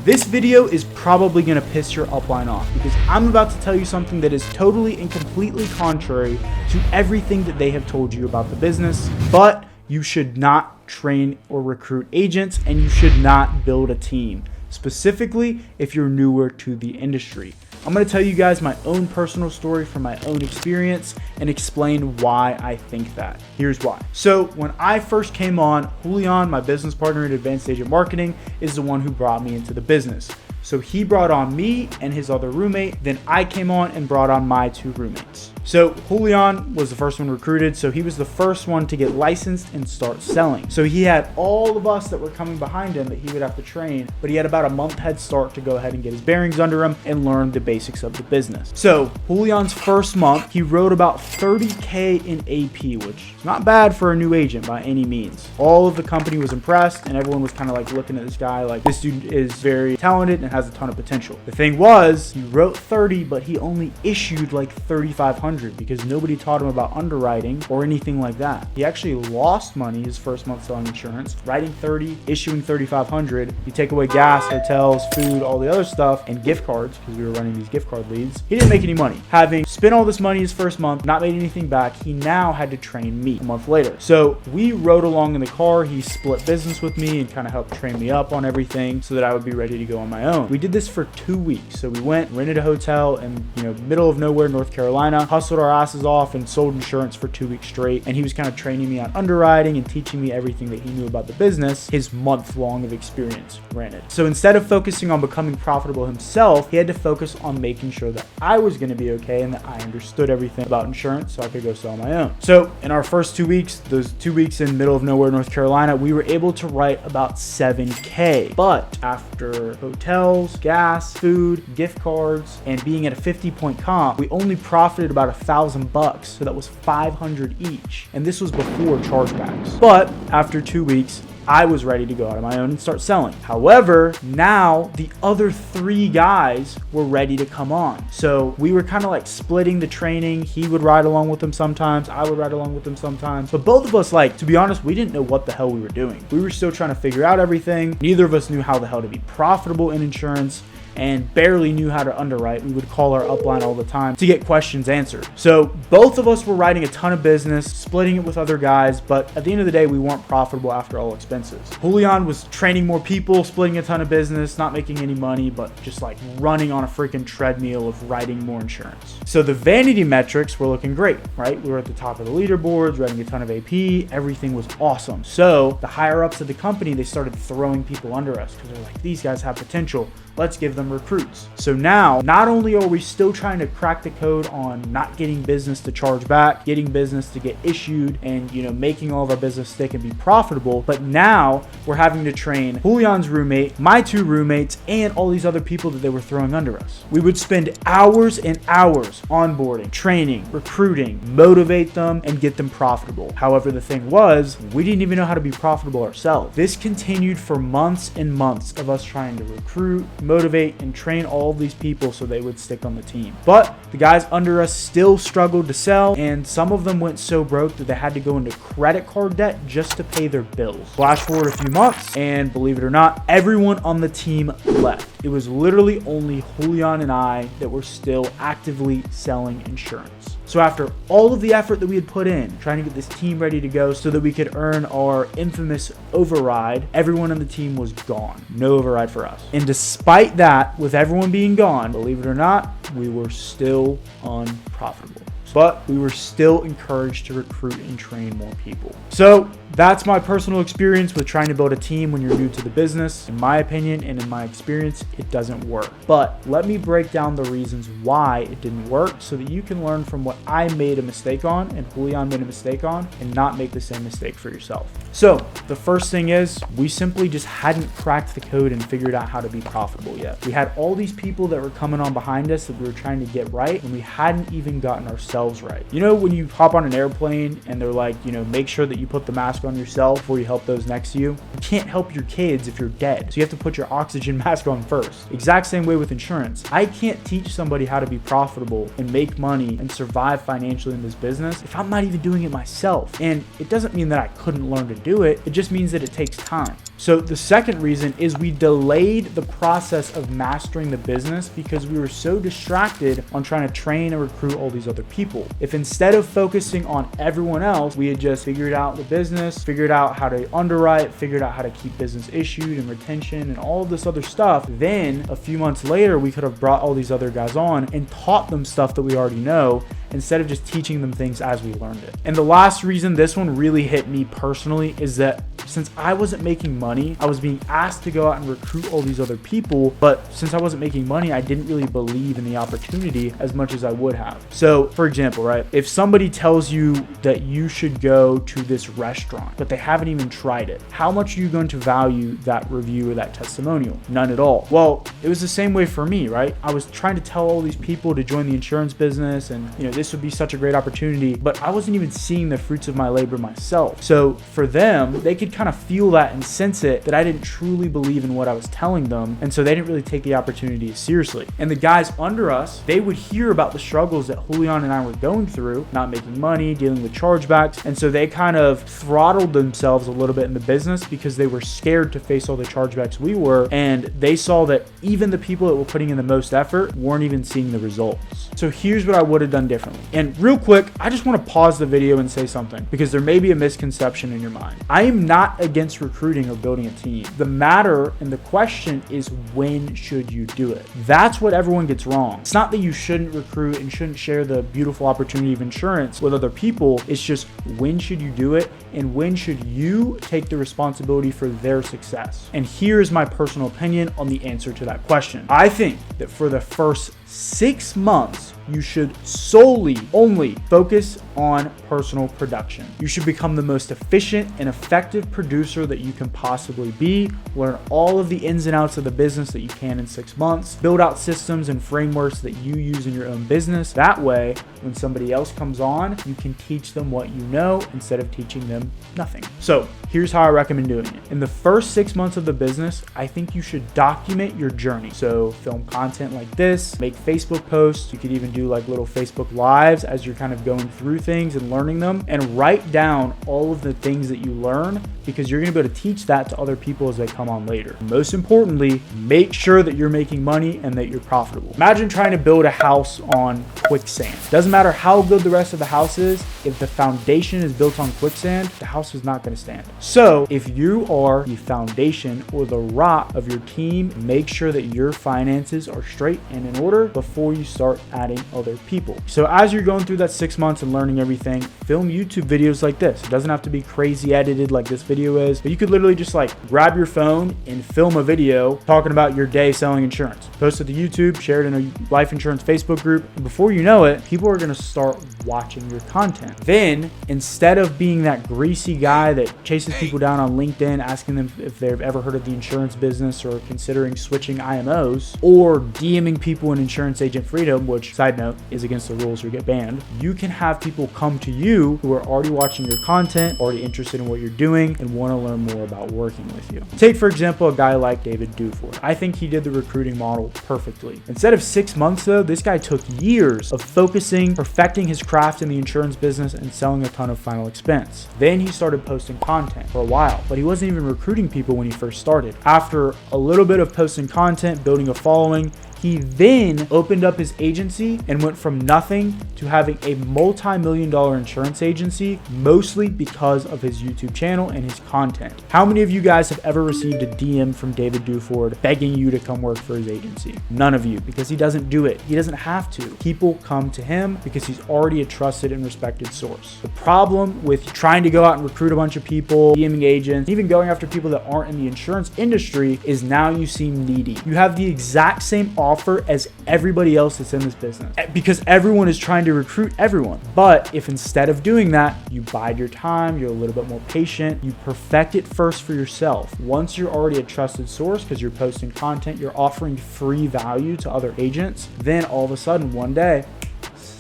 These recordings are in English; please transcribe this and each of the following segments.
This video is probably going to piss your upline off because I'm about to tell you something that is totally and completely contrary to everything that they have told you about the business, but you should not train or recruit agents and you should not build a team, specifically if you're newer to the industry. I'm going to tell you guys my own personal story from my own experience and explain why I think that. Here's why. So when I first came on, Julian, my business partner in Advanced Agent Marketing, is the one who brought me into the business. So he brought on me and his other roommate. Then I came on and brought on my two roommates. So Julian was the first one recruited. So he was the first one to get licensed and start selling. So he had all of us that were coming behind him that he would have to train, but he had about a month head start to go ahead and get his bearings under him and learn the basics of the business. So Julian's first month, he wrote about 30K in AP, which is not bad for a new agent by any means. All of the company was impressed and everyone was kind of like looking at this guy like, this dude is very talented and has a ton of potential. The thing was, he wrote 30, but he only issued like 3,500 because nobody taught him about underwriting or anything like that. He actually lost money his first month selling insurance, writing 30, issuing 3,500. You take away gas, hotels, food, all the other stuff, and gift cards, because we were running these gift card leads. He didn't make any money. Having spent all this money his first month, not made anything back, he now had to train me a month later. So we rode along in the car. He split business with me and kind of helped train me up on everything so that I would be ready to go on my own. We did this for 2 weeks. So we went, rented a hotel in, middle of nowhere, North Carolina, hustled our asses off and sold insurance for 2 weeks straight. And he was kind of training me on underwriting and teaching me everything that he knew about the business, his month long of experience, granted. So instead of focusing on becoming profitable himself, he had to focus on making sure that I was going to be okay and that I understood everything about insurance so I could go sell my own. So in our first 2 weeks, those 2 weeks in middle of nowhere, North Carolina, we were able to write about 7K. But after hotels, gas, food, gift cards, and being at a 50-point comp, we only profited about $1,000. So that was 500 each. And this was before chargebacks. But after 2 weeks, I was ready to go out on my own and start selling. However, now the other 3 guys were ready to come on. So we were kind of like splitting the training. He would ride along with them sometimes. I would ride along with them sometimes. But both of us, to be honest, we didn't know what the hell we were doing. We were still trying to figure out everything. Neither of us knew how the hell to be profitable in insurance and barely knew how to underwrite. We would call our upline all the time to get questions answered. So both of us were writing a ton of business, splitting it with other guys, but at the end of the day, we weren't profitable after all expenses. Julian was training more people, splitting a ton of business, not making any money, but just like running on a freaking treadmill of writing more insurance. So the vanity metrics were looking great, right? We were at the top of the leaderboards, writing a ton of AP, everything was awesome. So the higher ups of the company, they started throwing people under us because they're like, these guys have potential. Let's give them recruits. So now, not only are we still trying to crack the code on not getting business to charge back, getting business to get issued, and making all of our business stick and be profitable, but now we're having to train Julian's roommate, my 2 roommates, and all these other people that they were throwing under us. We would spend hours and hours onboarding, training, recruiting, motivate them, and get them profitable. However, the thing was, we didn't even know how to be profitable ourselves. This continued for months and months of us trying to recruit, motivate, and train all of these people so they would stick on the team. But the guys under us still struggled to sell, and some of them went so broke that they had to go into credit card debt just to pay their bills. Flash forward a few months, and believe it or not, everyone on the team left. It was literally only Julian and I that were still actively selling insurance. So after all of the effort that we had put in, trying to get this team ready to go so that we could earn our infamous override, everyone on the team was gone. No override for us. And despite that, with everyone being gone, believe it or not, we were still unprofitable. But we were still encouraged to recruit and train more people. So that's my personal experience with trying to build a team when you're new to the business. In my opinion and in my experience, it doesn't work. But let me break down the reasons why it didn't work so that you can learn from what I made a mistake on and Julian made a mistake on and not make the same mistake for yourself. So the first thing is we simply just hadn't cracked the code and figured out how to be profitable yet. We had all these people that were coming on behind us that we were trying to get right, and we hadn't even gotten ourselves right. When you hop on an airplane and they're like, make sure that you put the mask on yourself before you help those next to you. You can't help your kids if you're dead. So you have to put your oxygen mask on first. Exact same way with insurance. I can't teach somebody how to be profitable and make money and survive financially in this business if I'm not even doing it myself. And it doesn't mean that I couldn't learn to do it. It just means that it takes time. So the second reason is we delayed the process of mastering the business because we were so distracted on trying to train and recruit all these other people. If instead of focusing on everyone else, we had just figured out the business, figured out how to underwrite, figured out how to keep business issued and retention and all of this other stuff, then a few months later, we could have brought all these other guys on and taught them stuff that we already know instead of just teaching them things as we learned it. And the last reason this one really hit me personally is that since I wasn't making money, I was being asked to go out and recruit all these other people, but since I wasn't making money, I didn't really believe in the opportunity as much as I would have. So for example, right, if somebody tells you that you should go to this restaurant, but they haven't even tried it, how much are you going to value that review or that testimonial? None at all. Well, it was the same way for me, right? I was trying to tell all these people to join the insurance business and, this would be such a great opportunity, but I wasn't even seeing the fruits of my labor myself. So for them, they could kind of feel that and sense it that I didn't truly believe in what I was telling them. And so they didn't really take the opportunity seriously. And the guys under us, they would hear about the struggles that Julian and I were going through, not making money, dealing with chargebacks. And so they kind of throttled themselves a little bit in the business because they were scared to face all the chargebacks we were. And they saw that even the people that were putting in the most effort weren't even seeing the results. So here's what I would have done differently. And real quick, I just want to pause the video and say something because there may be a misconception in your mind. I am not against recruiting or building a team. The matter and the question is, when should you do it? That's what everyone gets wrong. It's not that you shouldn't recruit and shouldn't share the beautiful opportunity of insurance with other people. It's just, when should you do it and when should you take the responsibility for their success? And here's my personal opinion on the answer to that question. I think that for the first 6 months, you should solely only focus on personal production. You should become the most efficient and effective producer that you can possibly be. Learn all of the ins and outs of the business that you can in 6 months. Build out systems and frameworks that you use in your own business. That way, when somebody else comes on, you can teach them what you know instead of teaching them nothing. So here's how I recommend doing it. In the first 6 months of the business, I think you should document your journey. So film content like this, make Facebook posts. You could even do like little Facebook lives as you're kind of going through things and learning them, and write down all of the things that you learn because you're going to be able to teach that to other people as they come on later. Most importantly, make sure that you're making money and that you're profitable. Imagine trying to build a house on quicksand. Doesn't matter how good the rest of the house is, if the foundation is built on quicksand, the house is not going to stand. So if you are the foundation or the rock of your team, make sure that your finances are straight and in order before you start adding other people. So as you're going through that 6 months and learning everything, film YouTube videos like this. It doesn't have to be crazy edited like this video is, but you could literally just like grab your phone and film a video talking about your day selling insurance. Post it to YouTube, share it in a life insurance Facebook group. And before you know it, people are going to start watching your content. Then instead of being that greasy guy that chases people down on LinkedIn, asking them if they've ever heard of the insurance business or considering switching IMOs, or DMing people in Insurance Agent Freedom, which, side note, is against the rules or get banned, you can have people come to you who are already watching your content, already interested in what you're doing, and want to learn more about working with you. Take, for example, a guy like David Duford. I think he did the recruiting model perfectly. Instead of 6 months though, this guy took years of focusing, perfecting his craft in the insurance business and selling a ton of final expense. Then he started posting content for a while, but he wasn't even recruiting people when he first started. After a little bit of posting content, building a following, he then opened up his agency and went from nothing to having a multi-million-dollar insurance agency, mostly because of his YouTube channel and his content. How many of you guys have ever received a DM from David Duford begging you to come work for his agency? None of you, because he doesn't do it. He doesn't have to. People come to him because he's already a trusted and respected source. The problem with trying to go out and recruit a bunch of people, DMing agents, even going after people that aren't in the insurance industry is now you seem needy. You have the exact same offer as everybody else that's in this business because everyone is trying to recruit everyone. But if instead of doing that, you bide your time, you're a little bit more patient, you perfect it first for yourself. Once you're already a trusted source because you're posting content, you're offering free value to other agents, then all of a sudden one day,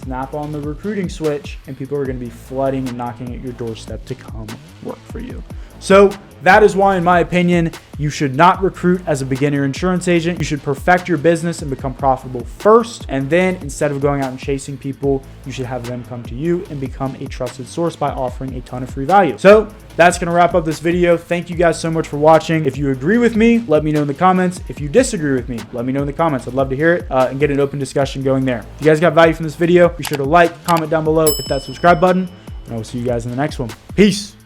snap on the recruiting switch and people are going to be flooding and knocking at your doorstep to come work for you. So that is why, in my opinion, you should not recruit as a beginner insurance agent. You should perfect your business and become profitable first. And then instead of going out and chasing people, you should have them come to you and become a trusted source by offering a ton of free value. So that's going to wrap up this video. Thank you guys so much for watching. If you agree with me, let me know in the comments. If you disagree with me, let me know in the comments. I'd love to hear it and get an open discussion going there. If you guys got value from this video, be sure to like, comment down below, hit that subscribe button, and I will see you guys in the next one. Peace.